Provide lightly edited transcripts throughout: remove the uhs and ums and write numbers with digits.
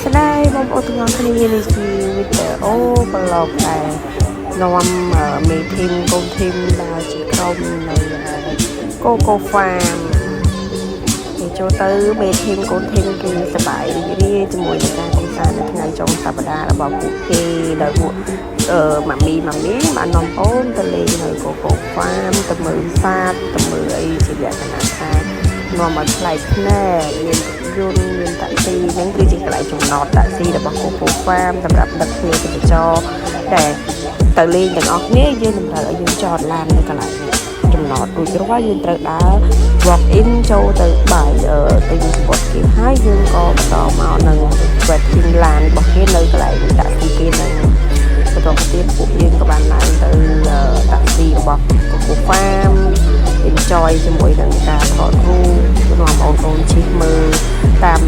ស្ដីបងប្អូនទាំងអស់គ្នានេះជាវីដេអូប្លុកដែលនាំមេធីមកូនធីមដែលជាក្រុមនៅកូកូហ្វាមគេចូលទៅមេធីមកូនធីមគឺសប្បាយរីករាយជាមួយនឹងការកម្សាន្តនៅថ្ងៃចុងសប្តាហ៍របស់ពួកគេដោយពួកម៉ាមីបាននាំអូនទៅលេងនៅកូកូហ្វាមទៅមើលសត្វទៅមើលអីជាលក្ខណៈថានាំឲ្យប្លែកភ្នែកមានយន្តមានតាក់ស៊ីហ្នឹងគឺជាកន្លែងចំណតតាក់ស៊ីរបស់កូកូហ្វាមសម្រាប់ដឹកគ្នាទៅចរតែទៅលេងទាំងអស់គ្នាយើងតម្រូវឲ្យយើងចតឡាននៅកន្លែងចំណតរួចរាល់យើងត្រូវដើរ walk in ចូលទៅបាយទិញវត្តគេហើយយើងក៏បន្តមកនឹង waiting ឡានរបស់គេនៅកន្លែងតាក់ស៊ីគេនឹងបន្តទៀតពួកយើងក៏បានឡើងទៅតាក់ស៊ីរបស់កូកូហ្វាម enjoy ជាមួយនឹងការថតរូបនាំអូនៗជិះមើលតាម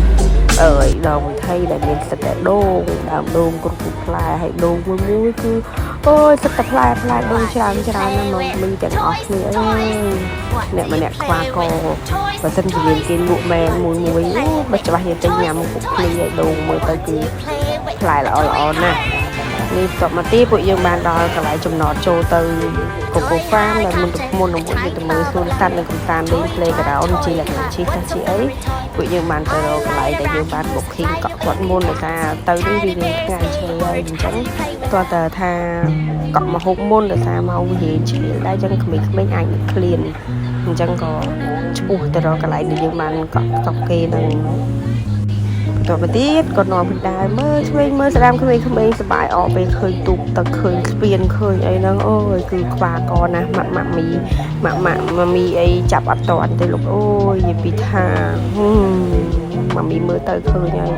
ដងថៃដែលមានសិតតែដូងដើមដូងគ្រប់ផ្លែហើយដូងមួយគឺអូយសិតតែផ្លែដូងច្រើនណាស់មកមីទាំងអស់គ្នាអើយអ្នកម្នាក់ខ្វះកបើសិនជាមានគេលក់មែនមួយបើច្បាស់យើងទៅញ៉ាំពុកភ្លីឲ្យដូងមើលទៅគឺផ្លែល្អណាស់នេះក៏មកទីពួកយើងបានដល់កន្លែងចំណតចូលទៅកូកូហ្វាមដែលមុននឹងពួកយើងទៅមើលសួនសត្វនិងកំសាន្តលេង playground ជាលក្ខណៈជិះថាជាអីពួកយើងបានទៅរកកន្លែងដែលយើងបាន booking កក់គាត់មុនដោយសារទៅនេះវាមានថ្ងៃឆ្ងាយហើយអញ្ចឹងគាត់ទៅថាកក់មកហូបមុនដោយសារមកវាឆ្ងាយដែរអញ្ចឹងក្មេងៗអាចឃ្លានអញ្ចឹងក៏ឆ្ពោះទៅរកកន្លែងដែលយើងបានកក់គេនឹងតទៅទៀតក៏នាំពីដែរមើលឆ្វេងមើលស្ដាំក្មេងៗសប្បាយអស់ពេលឃើញទូកទឹកឃើញស្ពានឃើញអីហ្នឹងអូយគឺខ្វះកណាស់ម៉ាក់មីអីចាប់អត់តន់ទេលោកអូយនិយាយពីថាម៉ាមីមើលទៅឃើញហើយ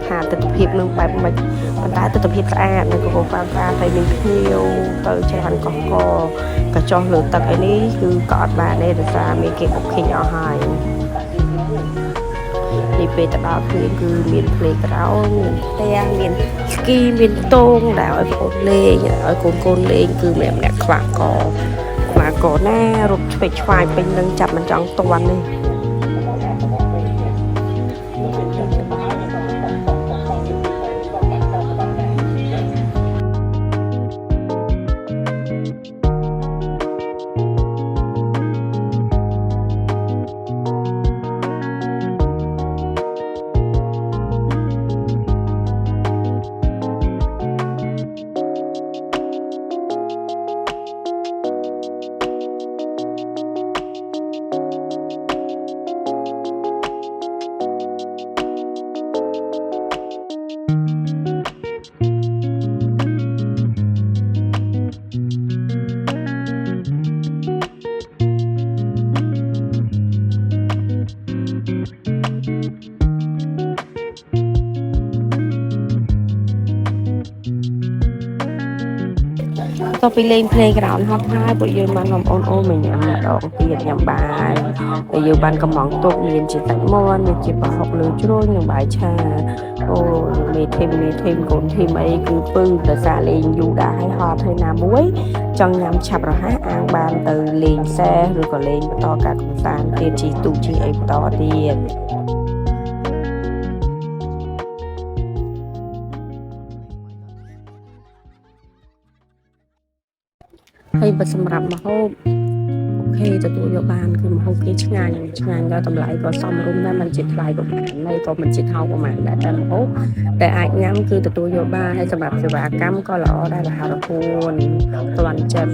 ថាទស្សនវិជ្ជានឹងបែបមិនប៉ុន្តែទស្សនវិជ្ជាស្អាតនៅកូកូហ្វាមស្អាតហើយមានភ្ញៀវទៅច្រើនកក៏ចោះលើទឹកអីនេះគឺក៏អត់បានទេដោយសារមានគេ booking អស់ហើយនេះពេលទៅដល់គ្នាគឺមាន playground មានផ្ទះមាន ski មានតូងដែលឲ្យបងលេងឲ្យកូនលេងគឺម្នាក់ខ្វះកណារត់ឆ្វេងឆ្វាយពេញនឹងចាប់មិនចង់តន់នេះទៅពីលេង playground ហត់ហើយពួកយើងបាននាំអូនមកញ៉ាំម្ដងទៀតញ៉ាំបាយហើយយើងបានកំងទុកមានជាសាច់មាន់មានជាប្រហុកលើជ្រញនិងបាយឆាអូមេធីមកូនធីមអីគឺពឹងទៅសារលេងយូរដែរហើយហត់ហើយណាមួយចង់ញ៉ាំឆាប់រហ័សអាងបានទៅលេងសេះឬក៏លេងបន្តការកម្សាន្តទៀតជីទូកជីអីបន្តទៀតហើយបើសម្រាប់ម្ហូបអូខេទទួលយកបានគឺម្ហូបគេឆ្ងាញ់ដល់តម្លៃក៏សមរម្យដែរមិនជាថ្លៃប្រហែលហើយក៏មិនជាថោកប្រហែលដែរតែម្ហូបតែអាចញ៉ាំគឺទទួលយកបានហើយសម្រាប់សេវាកម្មក៏ល្អដែររហ័សរហួនទាន់ចិត្ត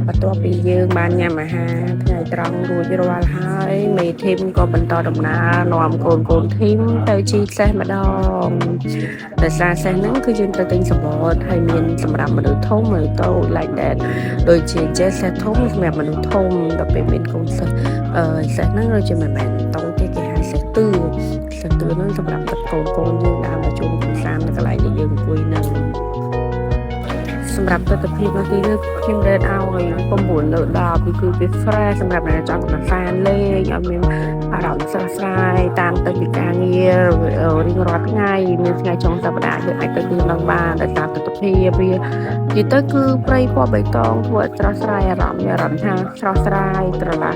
បន្ទាប់ពីយើងបានញ៉ាំអាហារថ្ងៃត្រង់រួចរាល់ហើយមេធីមក៏បន្តដំណើរនាំកូនធីមទៅជីសេះម្ដងដោយសារសេះហ្នឹងគឺយើងត្រូវទិញសំបត់ហើយមានសម្រាប់មនុស្សធំមនុស្សតូច like that ដូចជាចេះសេះធំសម្រាប់មនុស្សធំដល់ពេលមានកូនសេះសេះហ្នឹងដូចជាមិនមែនតូចទេគេហៅសេះទឿហ្នឹងសម្រាប់ទឹកកូនយើងដើរមកជុំកម្សាន្តនៅកន្លែងដែលយើងអង្គុយហ្នឹងសម្រាប់ទស្សនវិជ្ជានេះខ្ញុំរ៉េតឲ្យ9លើ10គឺវា fresh សម្រាប់អ្នកចង់កម្សាន្តលេងឲ្យមានអារម្មណ៍ស្រស់ស្រាយតាមទៅពីការងាររៀងរាល់ថ្ងៃមានថ្ងៃចុងសប្តាហ៍យើងអាចទៅទីនោះបានដោយសារទស្សនវិជ្ជាវានិយាយទៅគឺព្រៃពណ៌បៃតងធ្វើឲ្យស្រស់ស្រាយអារម្មណ៍ថាស្រស់ស្រាយត្រឡា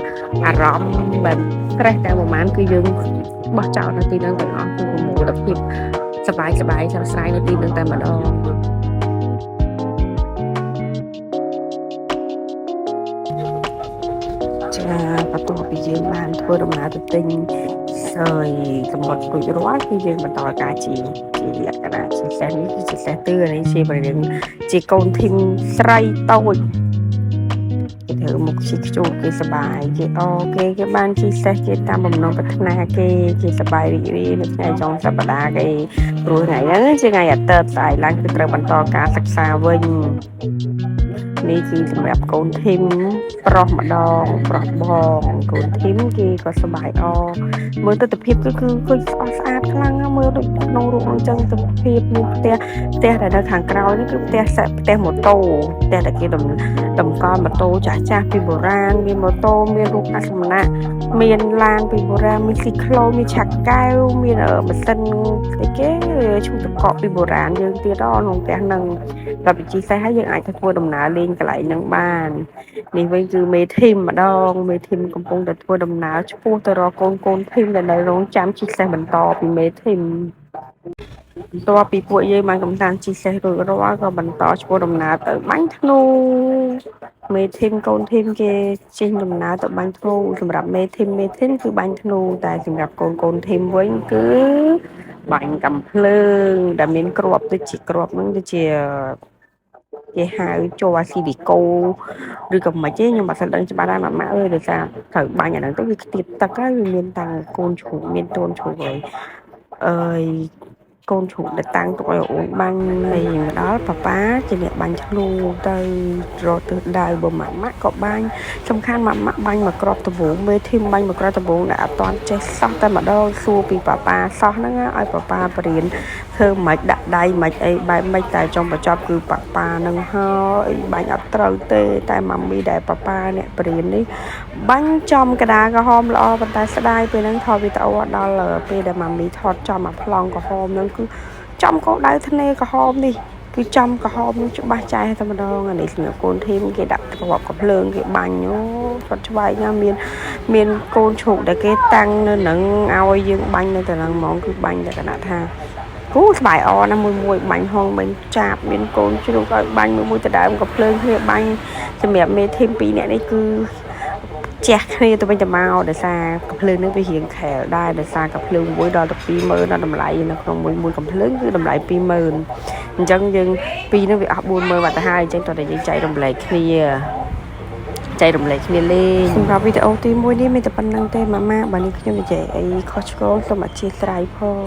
អារម្មណ៍បែប stress តែប្រហែលគឺយើងបោះចោលនៅទីនោះទាំងអស់គឺមូលភាព សប្បាយស្រស់ស្រាយនៅទីនឹងតែម្ដងចាបន្ទាប់ពីយើងបានធ្វើដំណើរទៅទិញហើយសម្បត្តិរួចរាល់គឺយើងបន្តការជាលក្ខណៈជាសេះនេះគឺជាសេះទឿនេះជាបរិញ្ញាជាកូនធីមស្រីតូចគេធ្វើមុខជាខ្ជូតគេសបាយគេគេបានជាសេះគេតាមបំណងប្រាថ្នាគេសបាយរីករាយនៅថ្ងៃចុងសប្តាហ៍គេព្រោះថ្ងៃហ្នឹងជាថ្ងៃអាទិត្យស្អែកឡើងគឺត្រូវបន្តការសិក្សាវិញនេះគឺសម្រាប់កូនធីមប្រុសម្ដងប្រុសបងកូនធីមគេក៏សប្បាយមើលទស្សនភាពគឺឃើញស្អាតខ្លាំងមើលដូចក្នុងរូបអញ្ចឹងទស្សនភាពមានផ្ទះដែលនៅខាងក្រោយនេះគឺផ្ទះម៉ូតូផ្ទះដែលគេតម្កល់ម៉ូតូចាស់ពីបុរាណមានម៉ូតូមានរូបអាសមណៈមានឡានពីបុរាណមានស៊ីក្លូមានឆាក់កែវមានម៉ាស៊ីនស្អីគេឈូតកកពីបុរាណយើងទៀតក្នុងផ្ទះហ្នឹងដល់វិជីសេះហើយយើងអាចទៅធ្វើដំណើរលេងកន្លែងហ្នឹងបាននេះវិញគឺមេធីមម្ដងមេធីមកំពុងតែធ្វើដំណើរឆ្ពោះទៅរកកូនធីមដែលនៅរងចាំជិះសេះបន្តពីមេធីមបន្ទាប់ពីពួកយើងបានកំសាន្តជិះសេះរួចរាល់ក៏បន្តឆ្ពោះដំណើរទៅបាញ់ធ្នូមេធីមកូនធីមគេជិះដំណើរទៅបាញ់ធ្នូសម្រាប់មេធីមគឺបាញ់ធ្នូតែសម្រាប់កូនធីមវិញគឺបាញ់កំភ្លើងដែលមានគ្រាប់ដូចជាគ្រាប់ហ្នឹងដូចជាគេហៅជ័រស៊ីលីកូឬក៏មិនទេខ្ញុំអត់ស្គាល់ដឹងច្បាស់ដែរម៉ាក់អើយដោយសារត្រូវបាញ់អាហ្នឹងទៅវាខ្ទាតទឹកហើយវាមានតាំងកូនជ្រូកមានតួនជ្រូកហើយអើយកូនជ្រូកដែលតាំងទុកឲ្យអូនបាញ់ហើយមកដល់ប៉ាប៉ាជាអ្នកបាញ់ធ្នូទៅរកទិសដៅបើម៉ាក់ក៏បាញ់សំខាន់ម៉ាក់បាញ់មកក្របដបងមេធីមបាញ់មកក្របដបងដែលអត់ទាន់ចេះសោះតែម្ដងសួរពីប៉ាប៉ាសោះហ្នឹងឲ្យប៉ាប៉ាបរៀនធ្វើមិនដាក់ដៃមិនអីបែបមិនតែចុងបញ្ចប់គឺប៉ាប៉ានឹងហើយបាញ់អត់ត្រូវទេតែម៉ាមីដែលប៉ាប៉ាអ្នកបរៀននេះបាញ់ចំកដាក្រហមល្អប៉ុន្តែស្ដាយពេលហ្នឹងថតវីដេអូដល់ពេលដែលម៉ាមីថតចំអាប្លង់ក្រហមហ្នឹងគឺចំកោដៅធ្នេក្រហមនេះគឺចំក្រហមនឹងច្បាស់ចែតែម្ដងអានេះសម្រាប់កូនធីមគេដាក់គ្រាប់កំភ្លើងគេបាញ់គាត់ឆ្វែងណាមានកូនជ្រូកដែលគេតាំងនៅនឹងឲ្យយើងបាញ់នៅតែនឹងហ្មងគឺបាញ់តែគណៈថាគូស្បាយណាមួយបាញ់ហងបាញ់ចាបមានកូនជ្រូកឲ្យបាញ់មួយទៅដើមកំភ្លើងគ្នាបាញ់សម្រាប់មេធីម2នាក់នេះគឺជះគ្នាទៅវិញទៅមកដោយសារកំភ្លើងនេះវារៀងខែលដែរដោយសារកំភ្លើងមួយដល់ទៅ20000ដល់តម្លៃនៅក្នុងមួយកំភ្លើងគឺតម្លៃ20000អញ្ចឹងយើងពីរនេះវាអស់40000បាត់ទៅហើយអញ្ចឹងតើយើងចែករំលែកគ្នាលេងសម្រាប់វីដេអូទី1នេះមានតែប៉ុណ្្នឹងទេម៉ាម៉ាបើនេះខ្ញុំនិយាយអីខុសឆ្គងសូមអធិស្ឋានផង